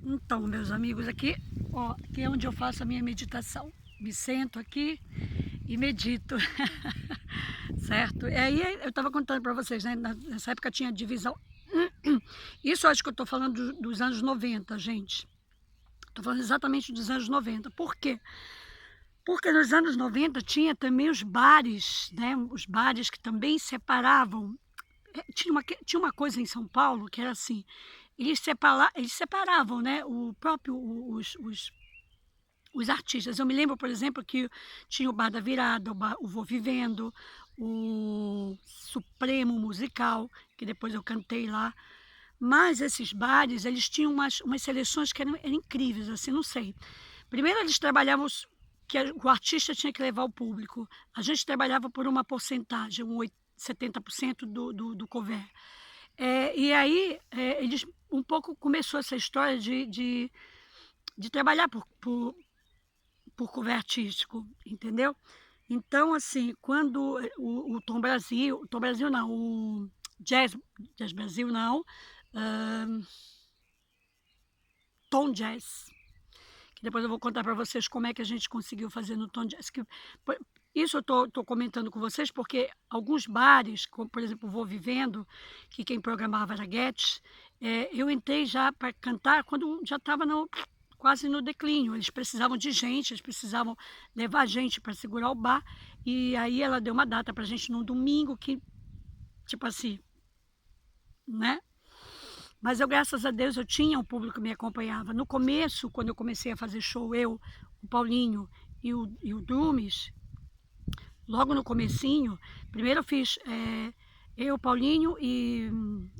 Então, meus amigos, aqui, ó, aqui é onde eu faço a minha meditação. Me sento aqui e medito, certo? E aí eu estava contando para vocês, né? Nessa época tinha divisão. Isso eu acho que eu estou falando dos anos 90, gente. Estou falando exatamente dos anos 90. Por quê? Porque nos anos 90 tinha também os bares, né? Os bares que também separavam. Tinha uma coisa em São Paulo que era assim, eles separavam, né, o próprio, os artistas. Eu me lembro, por exemplo, que tinha o Bar da Virada, o Vou Vivendo, o Supremo Musical, que depois eu cantei lá. Mas esses bares, eles tinham umas seleções que eram incríveis, assim, não sei. Primeiro eles trabalhavam, que o artista tinha que levar o público. A gente trabalhava por uma porcentagem, 70% do cover. E aí, eles um pouco começou essa história de trabalhar por cover artístico, entendeu? Então, assim, quando o Tom Brasil não, o Jazz Brasil não, hã, Tom Jazz, que depois eu vou contar para vocês como é que a gente conseguiu fazer no Tom Jazz. Isso eu estou comentando com vocês porque alguns bares, como por exemplo o Vou Vivendo, que quem programava era Guedes, eu entrei já para cantar quando já estava quase no declínio. Eles precisavam de gente, eles precisavam levar gente para segurar o bar. E aí ela deu uma data para a gente num domingo que, tipo assim, né? Mas eu, graças a Deus, eu tinha um público que me acompanhava. No começo, quando eu comecei a fazer show, eu, o Paulinho e o Drumes, logo no comecinho, primeiro eu fiz eu, Paulinho e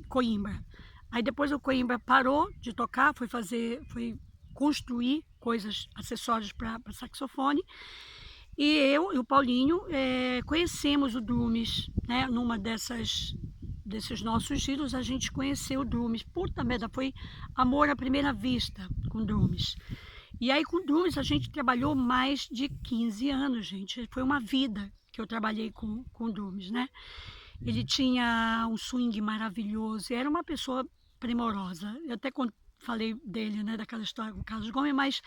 Coimbra. Aí depois o Coimbra parou de tocar, foi construir coisas, acessórios para saxofone. E eu e o Paulinho conhecemos o Drumes, né? Numa desses nossos giros, a gente conheceu o Drumes. Puta merda, foi amor à primeira vista com o Drumes. E aí com o Drumes a gente trabalhou mais de 15 anos, gente. Foi uma vida que eu trabalhei com o Drumes, né? Ele tinha um swing maravilhoso, era uma pessoa primorosa. Eu até falei dele, né, daquela história com o Carlos Gomes, mas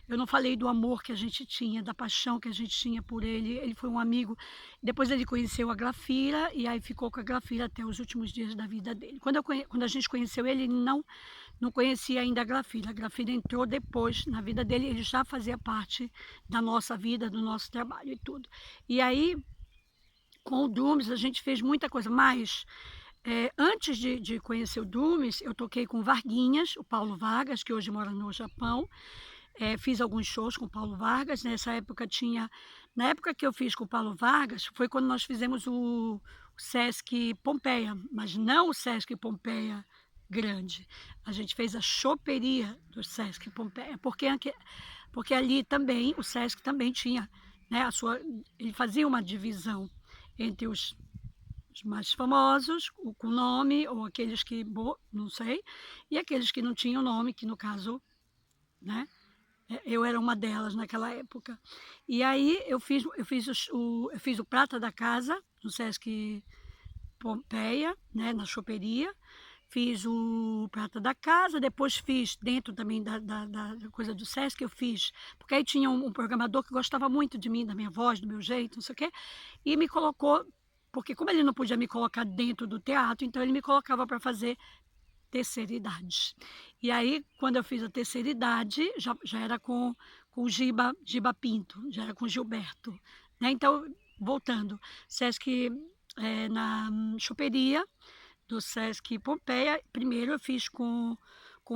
eu não falei do amor que a gente tinha, da paixão que a gente tinha por ele. Ele foi um amigo. Depois ele conheceu a Glafira e aí ficou com a Glafira até os últimos dias da vida dele. Quando a gente conheceu ele, ele não conhecia ainda a Glafira. A Glafira entrou depois na vida dele, ele já fazia parte da nossa vida, do nosso trabalho e tudo. E aí, com o Drumes, a gente fez muita coisa, mas antes de conhecer o Drumes, eu toquei com o Varguinhas, o Paulo Vargas, que hoje mora no Japão. Fiz alguns shows com o Paulo Vargas. Na época que eu fiz com o Paulo Vargas, foi quando nós fizemos o Sesc Pompeia, mas não o Sesc Pompeia grande. A gente fez a choperia do Sesc Pompeia, porque ali também, o Sesc também tinha, né, ele fazia uma divisão entre os mais famosos, com nome, ou aqueles que, não sei, e aqueles que não tinham nome, que no caso, né, eu era uma delas naquela época. E aí eu fiz o Prata da Casa, no Sesc Pompeia, né, na choperia. Fiz o Prata da Casa, depois fiz dentro também da coisa do Sesc, eu fiz, porque aí tinha um programador que gostava muito de mim, da minha voz, do meu jeito, não sei o quê, e me colocou, porque como ele não podia me colocar dentro do teatro, então ele me colocava para fazer terceira idade. E aí, quando eu fiz a terceira idade, já era com o Giba Pinto, já era com o Gilberto, né? Então, voltando, Sesc na choperia do Sesc Pompeia, primeiro eu fiz com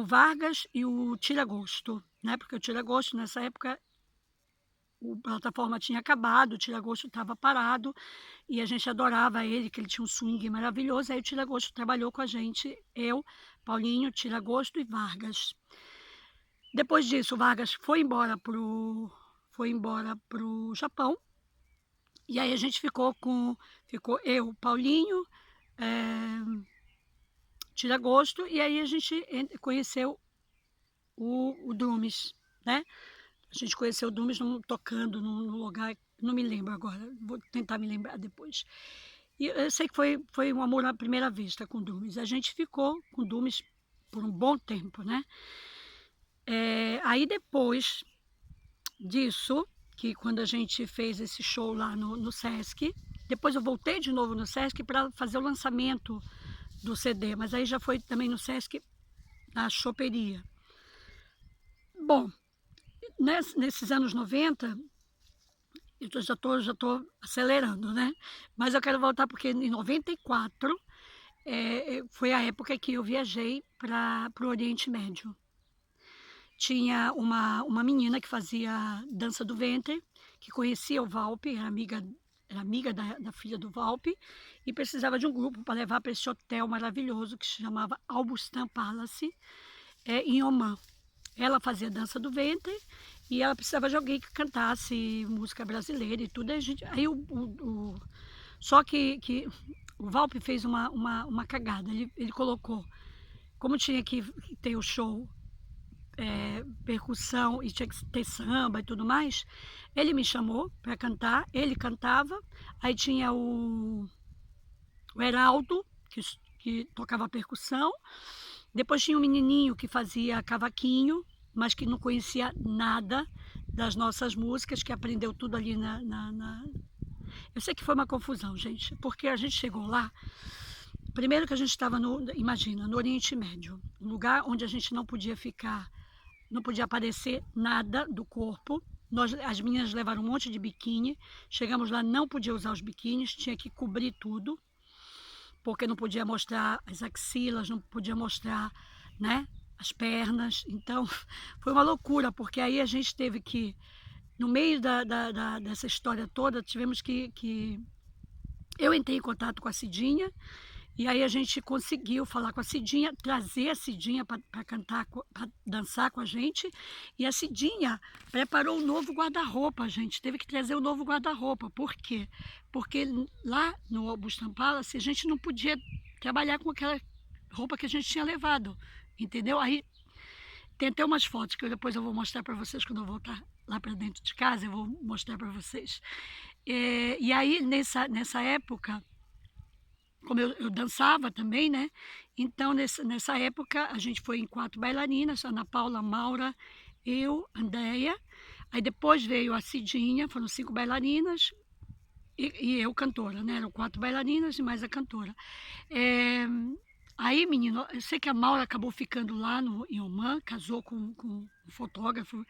Vargas e o Tiragosto, né? Porque o Tiragosto, nessa época, a plataforma tinha acabado, o Tiragosto estava parado, e a gente adorava ele, que ele tinha um swing maravilhoso. Aí o Tiragosto trabalhou com a gente, eu, Paulinho, Tiragosto e Vargas. Depois disso, o Vargas foi embora pro Japão, e aí a gente ficou eu, Paulinho, Tiragosto, e aí a gente conheceu o Drumes, né? A gente conheceu o Drumes tocando num lugar, não me lembro agora, vou tentar me lembrar depois. E eu sei que foi um amor à primeira vista com o Drumes. A gente ficou com o Drumes por um bom tempo, né? Aí depois disso, que quando a gente fez esse show lá no Sesc, depois eu voltei de novo no Sesc para fazer o lançamento do CD, mas aí já foi também no Sesc, na choperia. Bom, nesses anos 90, eu já tô acelerando, né? Mas eu quero voltar porque em 94 foi a época que eu viajei para o Oriente Médio. Tinha uma menina que fazia dança do ventre, que conhecia o Valpe, era amiga da filha do Valpe, e precisava de um grupo para levar para esse hotel maravilhoso que se chamava Al Bustan Palace, em Omã. Ela fazia dança do ventre e ela precisava de alguém que cantasse música brasileira e tudo. Só que o Valpe fez uma cagada. Ele colocou, como tinha que ter o show, percussão e tinha que ter samba e tudo mais, ele me chamou para cantar, ele cantava, aí tinha o Heraldo, que tocava percussão, depois tinha um menininho que fazia cavaquinho, mas que não conhecia nada das nossas músicas, que aprendeu tudo ali Eu sei que foi uma confusão, gente, porque a gente chegou lá, primeiro que a gente estava imagina, no Oriente Médio, um lugar onde a gente não podia ficar, não podia aparecer nada do corpo. As meninas levaram um monte de biquíni, chegamos lá, não podia usar os biquínis, tinha que cobrir tudo, porque não podia mostrar as axilas, não podia mostrar, né, as pernas. Então, foi uma loucura, porque aí a gente teve que, no meio dessa história toda, tivemos que... Eu entrei em contato com a Cidinha, e aí a gente conseguiu falar com a Cidinha, trazer a Cidinha para cantar, para dançar com a gente. E a Cidinha preparou um novo guarda-roupa, a gente teve que trazer um novo guarda-roupa. Por quê? Porque lá no Bustan Palace a gente não podia trabalhar com aquela roupa que a gente tinha levado, entendeu? Aí tem até umas fotos que depois eu vou mostrar para vocês quando eu voltar lá para dentro de casa, eu vou mostrar para vocês. E aí nessa época, como eu dançava também, né? Então, nessa época, a gente foi em 4 bailarinas, Ana Paula, Maura, eu, Andréia. Aí depois veio a Cidinha, foram 5 bailarinas, e eu cantora, né? Eram 4 bailarinas e mais a cantora. Aí, menino, eu sei que a Maura acabou ficando lá em Omã, casou com um fotógrafo,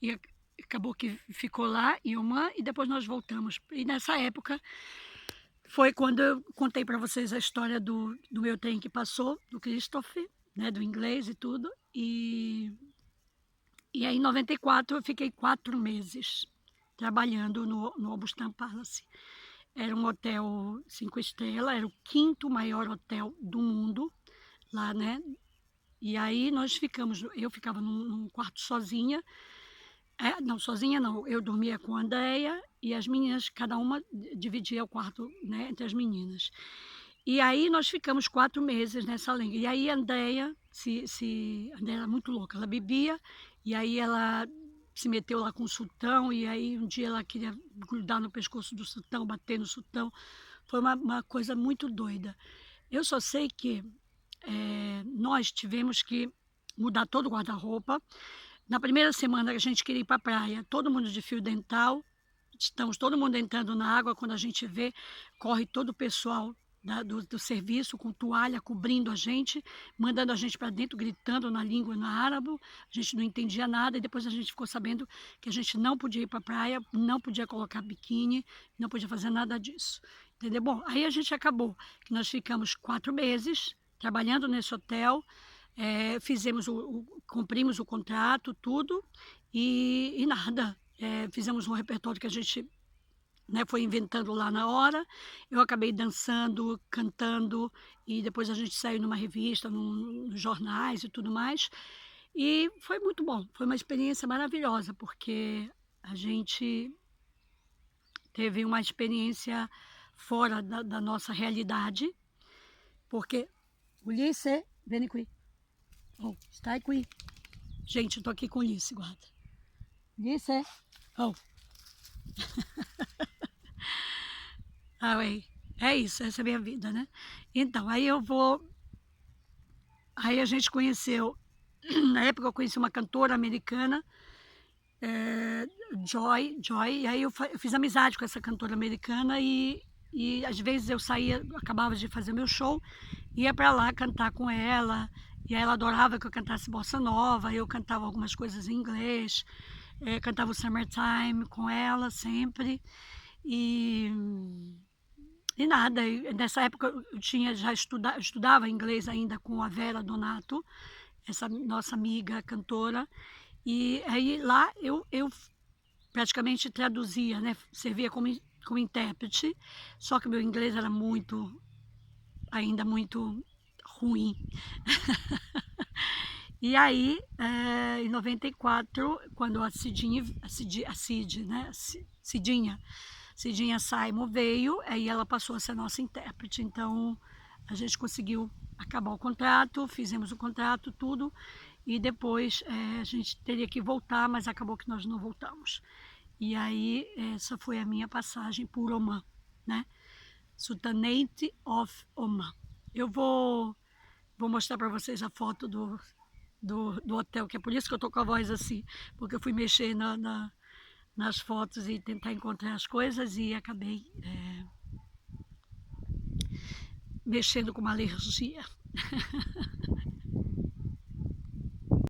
e acabou que ficou lá em Omã, e depois nós voltamos. E nessa época foi quando eu contei para vocês a história do meu trem que passou, do Christopher, né, do inglês e tudo. E aí, em 94, eu fiquei 4 meses trabalhando no Albustan Palace. Era um hotel 5 estrelas, era o 5º maior hotel do mundo, lá, né? E aí eu ficava num quarto sozinha. Não, sozinha não, eu dormia com a Andréia e as meninas, cada uma dividia o quarto, né, entre as meninas. E aí nós ficamos 4 meses nessa lenga. E aí a Andréia, a Andréia era muito louca, ela bebia e aí ela se meteu lá com o sultão e aí um dia ela queria grudar no pescoço do sultão, bater no sultão. Foi uma coisa muito doida. Eu só sei que nós tivemos que mudar todo o guarda-roupa. Na primeira semana que a gente queria ir para a praia, todo mundo de fio dental, estamos todo mundo entrando na água, quando a gente vê, corre todo o pessoal do serviço com toalha cobrindo a gente, mandando a gente para dentro, gritando na língua na árabe, a gente não entendia nada, e depois a gente ficou sabendo que a gente não podia ir para a praia, não podia colocar biquíni, não podia fazer nada disso, entendeu? Bom, aí a gente acabou, que nós ficamos 4 meses trabalhando nesse hotel, cumprimos o contrato, tudo, e nada. Fizemos um repertório que a gente, né, foi inventando lá na hora. Eu acabei dançando, cantando, e depois a gente saiu numa revista, nos jornais e tudo mais. E foi muito bom, foi uma experiência maravilhosa, porque a gente teve uma experiência fora da nossa realidade, porque Ulisses, vem aqui. Oh, está aqui. Gente, eu tô aqui com o Ulisses, guarda. Ulisses, oh. É isso, essa é a minha vida, né? Então, aí a gente conheceu Na época eu conheci uma cantora americana, Joy, e aí eu fiz amizade com essa cantora americana e às vezes eu saía, acabava de fazer meu show, ia para lá cantar com ela, e aí ela adorava que eu cantasse bossa nova, eu cantava algumas coisas em inglês, cantava o Summertime com ela sempre, e e nada, nessa época eu tinha já estudava inglês ainda com a Vera Donato, essa nossa amiga cantora, e aí lá eu praticamente traduzia, né, servia como intérprete, só que o meu inglês era ainda muito ruim. E aí, em 94, quando Cidinha Simon veio, aí ela passou a ser nossa intérprete. Então, a gente conseguiu acabar o contrato, fizemos o contrato, tudo, e depois a gente teria que voltar, mas acabou que nós não voltamos. E aí, essa foi a minha passagem por Oman, né? Sultanate of Oman. Eu vou mostrar para vocês a foto do hotel, que é por isso que eu tô com a voz assim, porque eu fui mexer nas fotos e tentar encontrar as coisas e acabei mexendo com uma alergia.